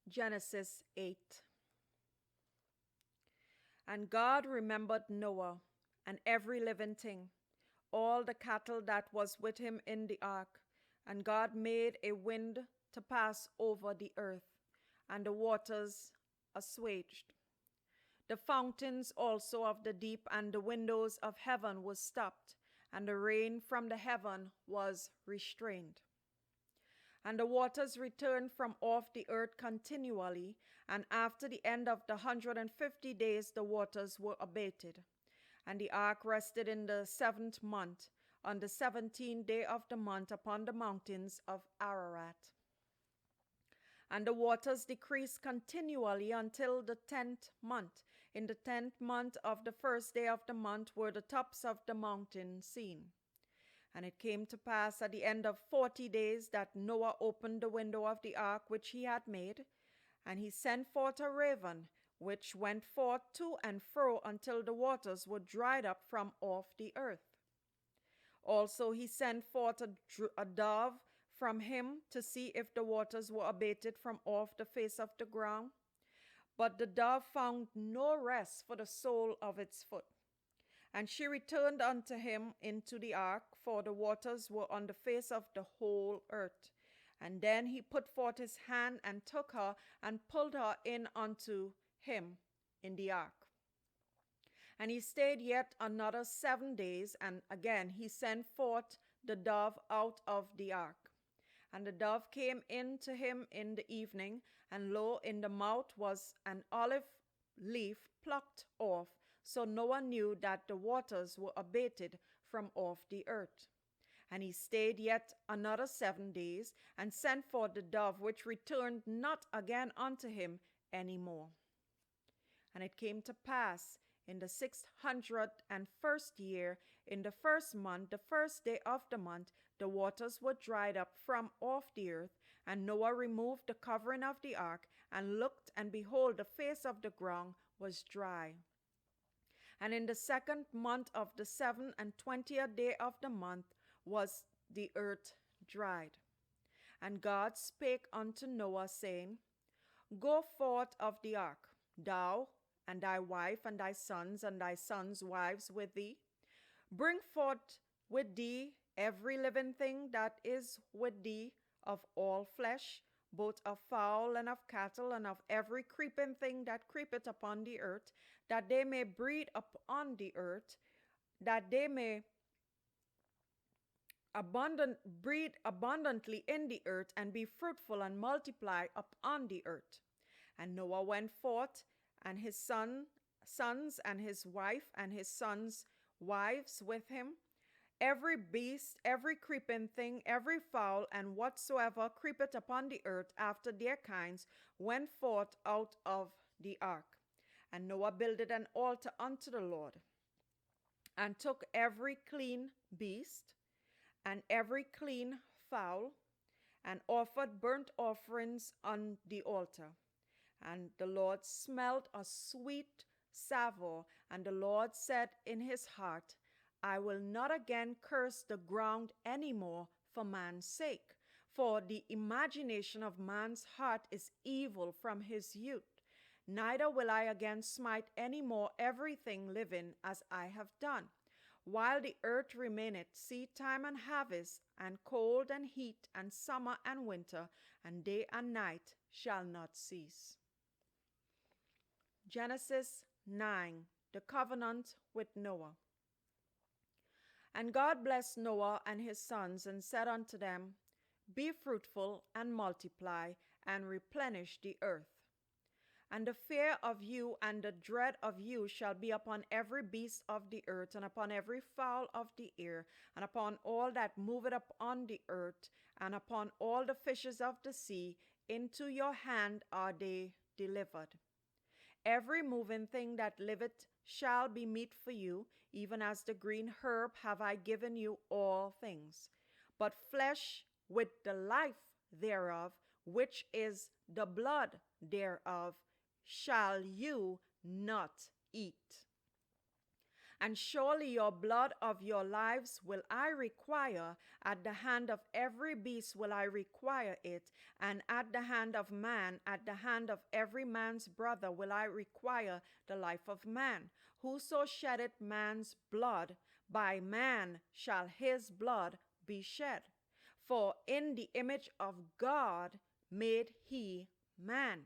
Genesis 8. And God remembered Noah and every living thing, all the cattle that was with him in the ark. And God made a wind to pass over the earth, and the waters assuaged. The fountains also of the deep and the windows of heaven were stopped, and the rain from the heaven was restrained. And the waters returned from off the earth continually, and after the end of the 150 days the waters were abated. And the ark rested in the 7th month, on the 17th day of the month, upon the mountains of Ararat. And the waters decreased continually until the 10th month. In the 10th month of the 1st day of the month were the tops of the mountain seen. And it came to pass at the end of 40 days that Noah opened the window of the ark which he had made, and he sent forth a raven, which went forth to and fro until the waters were dried up from off the earth. Also he sent forth a dove from him to see if the waters were abated from off the face of the ground. But the dove found no rest for the sole of its foot. And she returned unto him into the ark, for the waters were on the face of the whole earth. And then he put forth his hand and took her and pulled her in unto him in the ark. And he stayed yet another 7 days, and again he sent forth the dove out of the ark. And the dove came in to him in the evening, and lo, in the mouth was an olive leaf plucked off. So Noah knew that the waters were abated from off the earth. And he stayed yet another 7 days, and sent forth the dove, which returned not again unto him any more. And it came to pass in the 601st year, in the 1st month, the 1st day of the month, the waters were dried up from off the earth. And Noah removed the covering of the ark, and looked, and behold, the face of the ground was dry. And in the 2nd month of the 27th day of the month was the earth dried. And God spake unto Noah, saying, Go forth of the ark, thou, and thy wife, and thy sons' wives with thee. Bring forth with thee every living thing that is with thee of all flesh, both of fowl and of cattle, and of every creeping thing that creepeth upon the earth, that they may breed upon the earth, that they may breed abundantly in the earth, and be fruitful and multiply upon the earth. And Noah went forth, and his sons, and his wife, and his sons' wives with him, every beast, every creeping thing, every fowl, and whatsoever creepeth upon the earth after their kinds, went forth out of the ark. And Noah builded an altar unto the Lord, and took every clean beast, and every clean fowl, and offered burnt offerings on the altar. And the Lord smelled a sweet savour, and the Lord said in his heart, I will not again curse the ground any more for man's sake, for the imagination of man's heart is evil from his youth. Neither will I again smite any more everything living as I have done. While the earth remaineth, seed time and harvest, and cold and heat, and summer and winter, and day and night shall not cease. Genesis 9. The covenant with Noah. And God blessed Noah and his sons, and said unto them, Be fruitful, and multiply, and replenish the earth. And the fear of you and the dread of you shall be upon every beast of the earth, and upon every fowl of the air, and upon all that moveth upon the earth, and upon all the fishes of the sea. Into your hand are they delivered. Every moving thing that liveth shall be meat for you, even as the green herb have I given you all things. But flesh with the life thereof, which is the blood thereof, shall you not eat. And surely your blood of your lives will I require, at the hand of every beast will I require it, and at the hand of man, at the hand of every man's brother will I require the life of man. Whoso sheddeth man's blood, by man shall his blood be shed. For in the image of God made he man.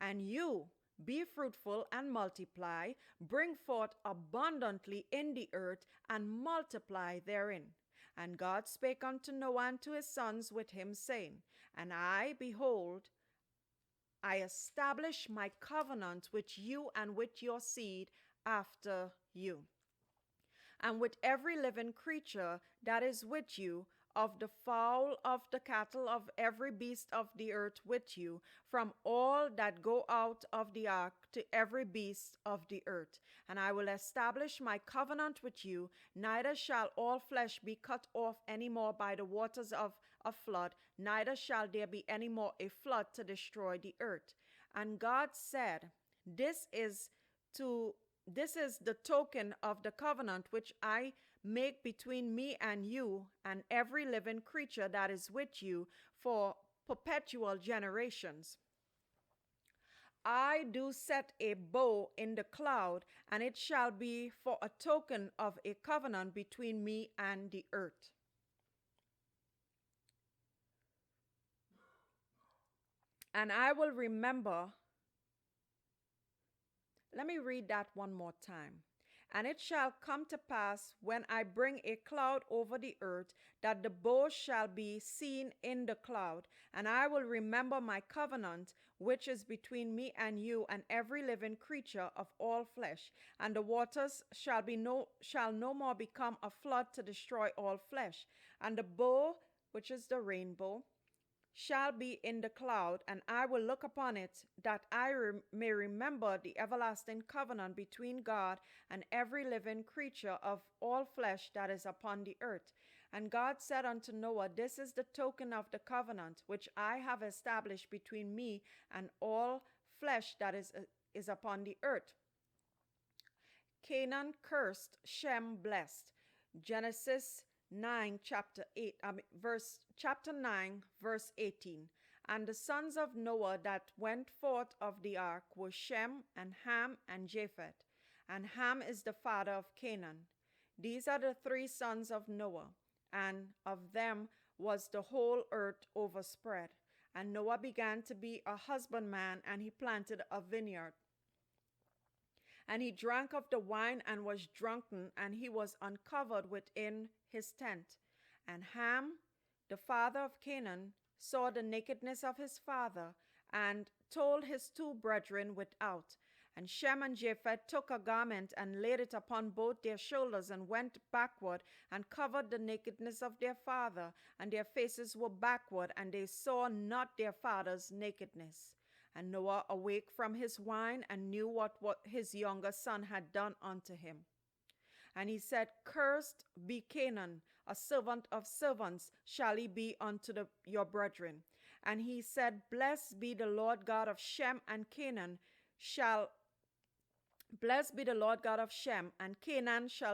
And you, be fruitful and multiply, bring forth abundantly in the earth, and multiply therein. And God spake unto Noah and to his sons with him, saying, And I, behold, I establish my covenant with you and with your seed after you, and with every living creature that is with you, of the fowl, of the cattle, of every beast of the earth with you, from all that go out of the ark to every beast of the earth. And I will establish my covenant with you, neither shall all flesh be cut off any more by the waters of a flood, neither shall there be any more a flood to destroy the earth. And God said, This is the token of the covenant which I make between me and you and every living creature that is with you for perpetual generations. I do set a bow in the cloud, and it shall be for a token of a covenant between me and the earth. And I will remember. Let me read that one more time. And it shall come to pass, when I bring a cloud over the earth, that the bow shall be seen in the cloud, and I will remember my covenant, which is between me and you and every living creature of all flesh. And the waters shall no more become a flood to destroy all flesh. And the bow, which is the rainbow, shall be in the cloud, and I will look upon it, that I may remember the everlasting covenant between God and every living creature of all flesh that is upon the earth. And God said unto Noah, This is the token of the covenant which I have established between me and all flesh that is upon the earth. Canaan cursed, Shem blessed. Genesis 9, chapter 9, verse 18. And the sons of Noah that went forth of the ark were Shem and Ham and Japheth. And Ham is the father of Canaan. These are the three sons of Noah, and of them was the whole earth overspread. And Noah began to be a husbandman, and he planted a vineyard. And he drank of the wine and was drunken, and he was uncovered within his tent. And Ham, the father of Canaan, saw the nakedness of his father, and told his two brethren without. And Shem and Japheth took a garment and laid it upon both their shoulders, and went backward, and covered the nakedness of their father, and their faces were backward, and they saw not their father's nakedness. And Noah awake from his wine, and knew what his younger son had done unto him. And he said, Cursed be Canaan, a servant of servants shall he be unto your brethren. And he said, Blessed be the Lord God of Shem, and Canaan shall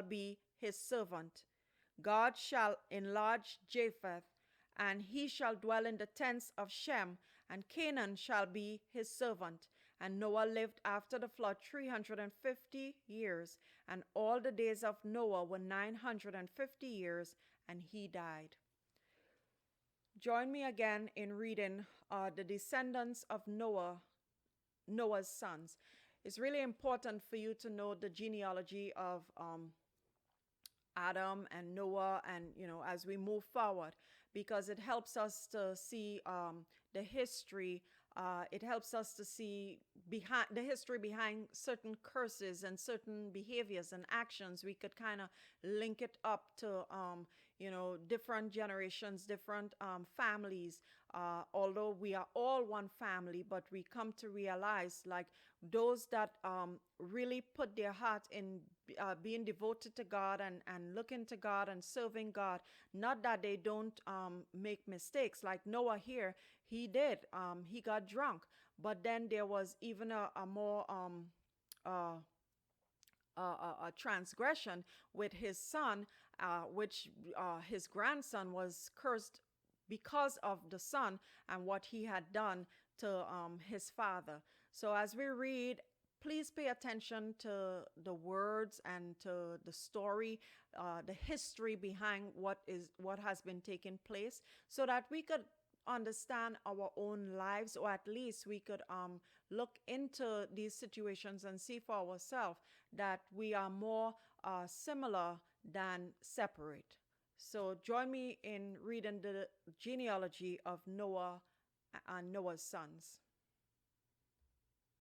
be his servant. God shall enlarge Japheth, and he shall dwell in the tents of Shem, and Canaan shall be his servant. And Noah lived after the flood 350 years, and all the days of Noah were 950 years, and he died. Join me again in reading the descendants of Noah's sons. It's really important for you to know the genealogy of Adam and Noah, and as we move forward, because it helps us to see the history. It helps us to see the history behind certain curses and certain behaviors and actions. We could kind of link it up to different generations, different families. Although we are all one family, but we come to realize, like, those that really put their heart in being devoted to God and looking to God and serving God. Not that they don't make mistakes. Like Noah here, he did. He got drunk. But then there was even a more a transgression with his son, which his grandson was cursed because of the son and what he had done to his father. So as we read, please pay attention to the words and to the story, the history behind what has been taking place, so that we could understand our own lives, or at least we could look into these situations and see for ourselves that we are more similar than separate. So join me in reading the genealogy of Noah and Noah's sons.